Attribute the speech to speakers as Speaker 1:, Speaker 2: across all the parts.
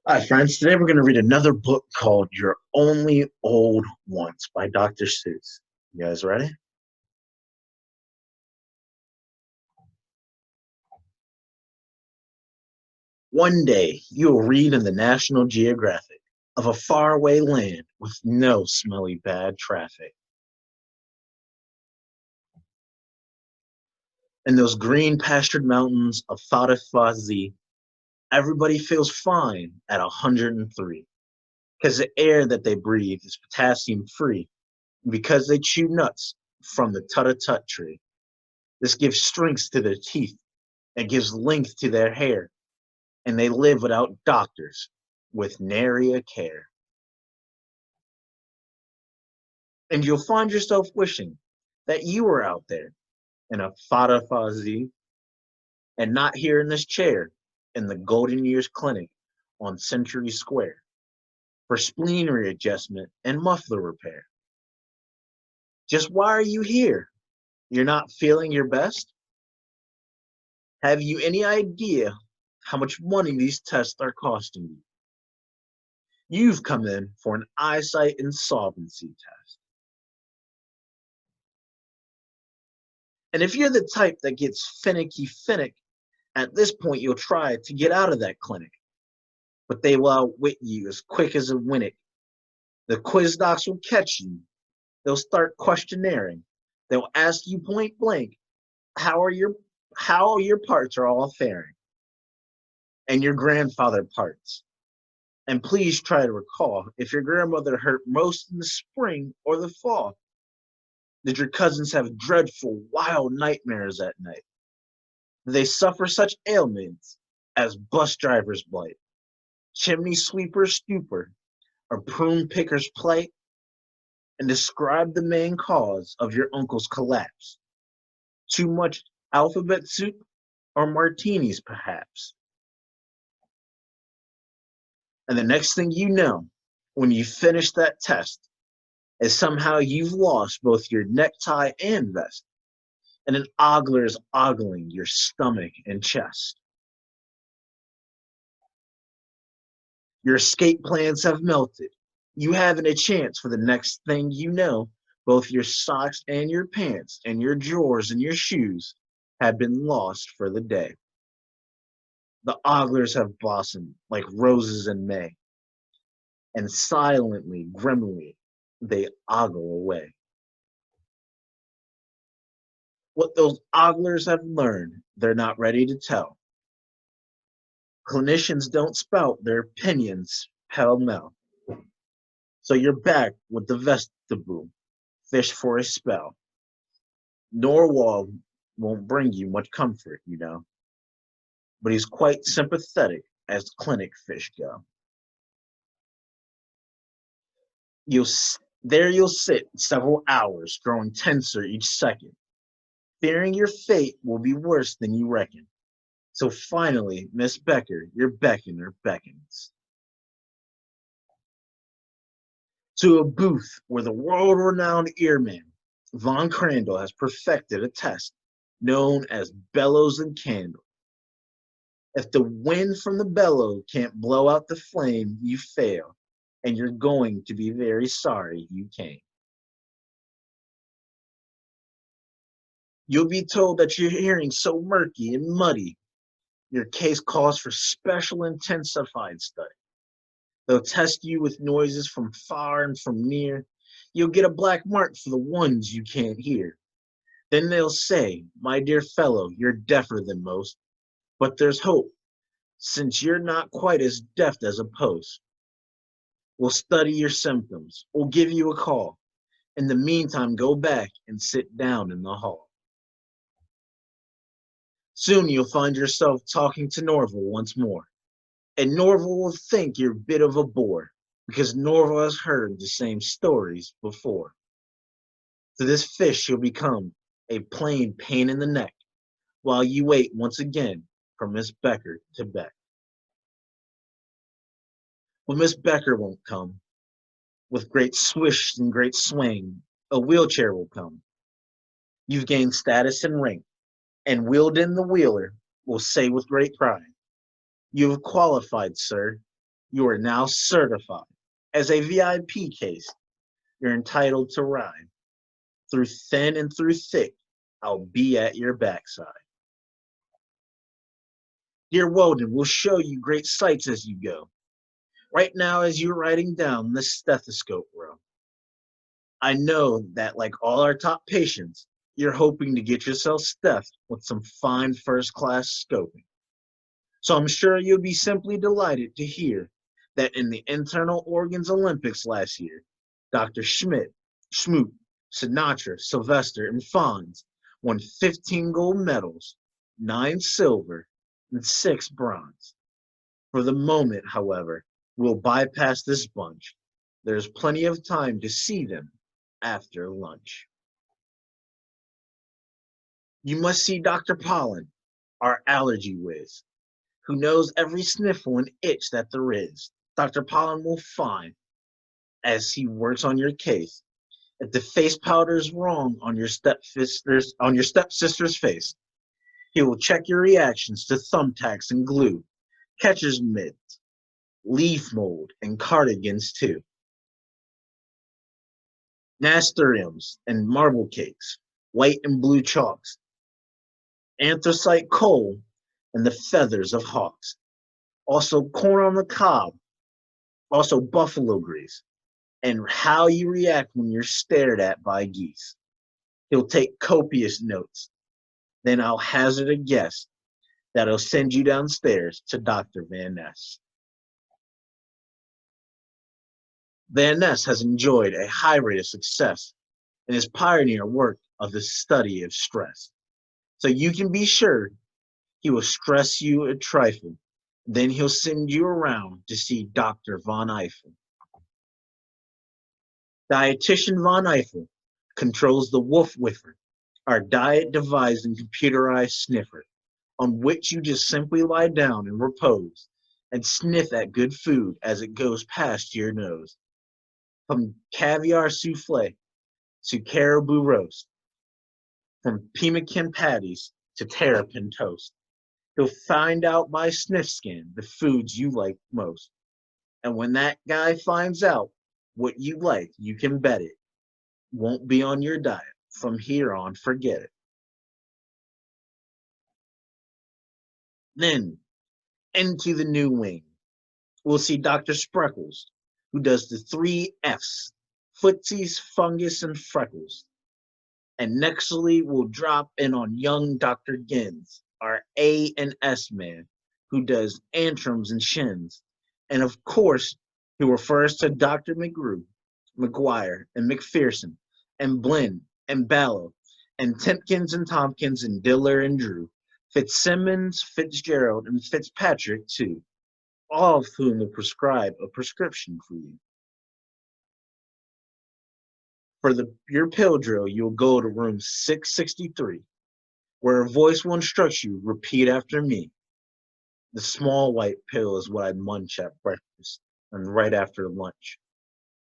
Speaker 1: Hi, friends. Today we're going to read another book called You're Only Old Once by Dr. Seuss. You guys ready? One day you'll read in the National Geographic of a faraway land with no smelly bad traffic. In those green pastured mountains of Fatafazi, everybody feels fine at 103 because the air that they breathe is potassium free and because they chew nuts from the tut-a-tut tree. This gives strength to their teeth. It gives length to their hair, and they live without doctors, with nary a care. And you'll find yourself wishing that you were out there in a Fatafazi and not here in this chair in the Golden Years Clinic on Century Square for spleen readjustment and muffler repair. Just why are you here? You're not feeling your best? Have you any idea how much money these tests are costing you? You've come in for an eyesight insolvency test. And if you're the type that gets finicky finnick, at this point you'll try to get out of that clinic. But they will outwit you as quick as a winnick. The quiz docs will catch you. They'll start questionnaing. They'll ask you point blank, how are your parts are all faring? And your grandfather parts. And please try to recall if your grandmother hurt most in the spring or the fall. Did your cousins have dreadful, wild nightmares at night? Do they suffer such ailments as bus driver's blight, chimney sweeper's stupor, or prune picker's plight? And describe the main cause of your uncle's collapse. Too much alphabet soup or martinis, perhaps? And the next thing you know, when you finish that test, is somehow you've lost both your necktie and vest, and an ogler is ogling your stomach and chest. Your escape plans have melted. You haven't a chance for the next thing you know, both your socks and your pants and your drawers and your shoes have been lost for the day. The oglers have blossomed like roses in May, and silently, grimly, they ogle away. What those oglers have learned, they're not ready to tell. Clinicians don't spout their opinions pell-mell. So you're back with the vestibule, fish for a spell. Norwal won't bring you much comfort, you know, but he's quite sympathetic as clinic fish go. You'll there you'll sit several hours, growing tenser each second, fearing your fate will be worse than you reckon. So finally, Miss Becker, your beckoner beckons to a booth where the world-renowned earman Von Crandall has perfected a test known as bellows and candle. If the wind from the bellow can't blow out the flame, you fail, and you're going to be very sorry you came. You'll be told that your hearing's so murky and muddy, your case calls for special intensified study. They'll test you with noises from far and from near. You'll get a black mark for the ones you can't hear. Then they'll say, my dear fellow, you're deafer than most, but there's hope, since you're not quite as deft as a post. We'll study your symptoms. We'll give you a call. In the meantime, go back and sit down in the hall. Soon you'll find yourself talking to Norval once more, and Norval will think you're a bit of a bore, because Norval has heard the same stories before. To this fish you'll become a plain pain in the neck, while you wait once again for Miss Becker to beck. But Miss Becker won't come. With great swish and great swing, a wheelchair will come. You've gained status and rank, and Wheelden the Wheeler will say with great pride, you have qualified, sir. You are now certified. As a VIP case, you're entitled to ride. Through thin and through thick, I'll be at your backside. Dear Weldon, we'll show you great sights as you go. Right now, as you're writing down this stethoscope row, I know that, like all our top patients, you're hoping to get yourself stuffed with some fine first-class scoping. So I'm sure you'll be simply delighted to hear that in the Internal Organs Olympics last year, Dr. Schmidt, Schmoot, Sinatra, Sylvester, and Fonz won 15 gold medals, 9 silver, and 6 bronze. For the moment, however, we'll bypass this bunch. There's plenty of time to see them after lunch. You must see Dr. Pollen, our allergy whiz, who knows every sniffle and itch that there is. Dr. Pollen will find, as he works on your case, if the face powder is wrong on your stepsister's face. He will check your reactions to thumbtacks and glue, catcher's mitts, leaf mold, and cardigans too. Nasturtiums and marble cakes, white and blue chalks, anthracite coal, and the feathers of hawks. Also corn on the cob, also buffalo grease, and how you react when you're stared at by geese. He'll take copious notes. Then I'll hazard a guess that he'll send you downstairs to Dr. Van Ness. Van Ness has enjoyed a high rate of success in his pioneer work of the study of stress. So you can be sure he will stress you a trifle. Then he'll send you around to see Dr. Von Eiffel. Dietitian Von Eiffel controls the Wolf Whiffer, our diet-devised and computerized sniffer, on which you just simply lie down and repose and sniff at good food as it goes past your nose. From caviar souffle to caribou roast, from pemmican patties to terrapin toast. He'll find out by sniff skin the foods you like most. And when that guy finds out what you like, you can bet it won't be on your diet. From here on, forget it. Then, into the new wing, we'll see Dr. Spreckles, who does the 3 F's, footsies, fungus, and freckles. And nextly, we'll drop in on young Dr. Gins, our A and S man, who does antrums and shins. And of course, he refers to Dr. McGrew, McGuire, and McPherson, and Blinn, and Ballo, and Timpkins and Tompkins, and Diller and Drew, Fitzsimmons, Fitzgerald, and Fitzpatrick too, all of whom will prescribe a prescription for you. For your pill drill, you'll go to room 663, where a voice will instruct you, repeat after me. The small white pill is what I munch at breakfast and right after lunch.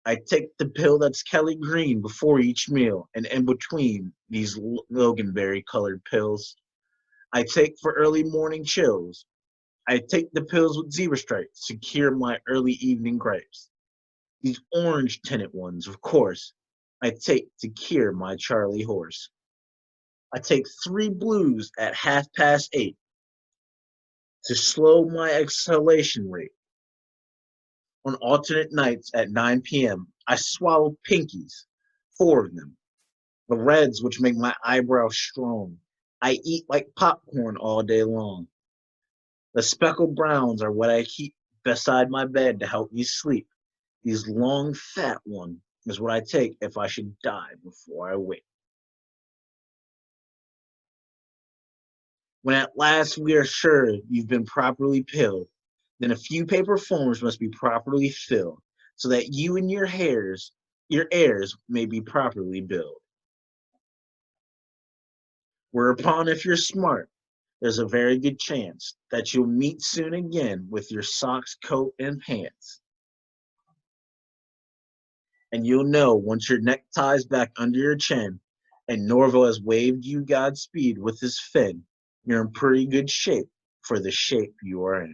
Speaker 1: I take the pill that's Kelly green before each meal and in between these Loganberry colored pills. I take for early morning chills. I take the pills with zebra stripes to cure my early evening gripes. These orange tinted ones, of course, I take to cure my Charlie horse. I take 3 blues at 8:30 to slow my exhalation rate. On alternate nights at 9 p.m., I swallow pinkies, 4 of them. The reds, which make my eyebrows strong, I eat like popcorn all day long. The speckled browns are what I keep beside my bed to help me sleep. These long, fat one is what I take if I should die before I wake. When at last we are sure you've been properly pilled, then a few paper forms must be properly filled so that you and your heirs may be properly billed. Whereupon, if you're smart, there's a very good chance that you'll meet soon again with your socks, coat, and pants. And you'll know once your necktie's back under your chin and Norville has waved you Godspeed with his fin, you're in pretty good shape for the shape you are in.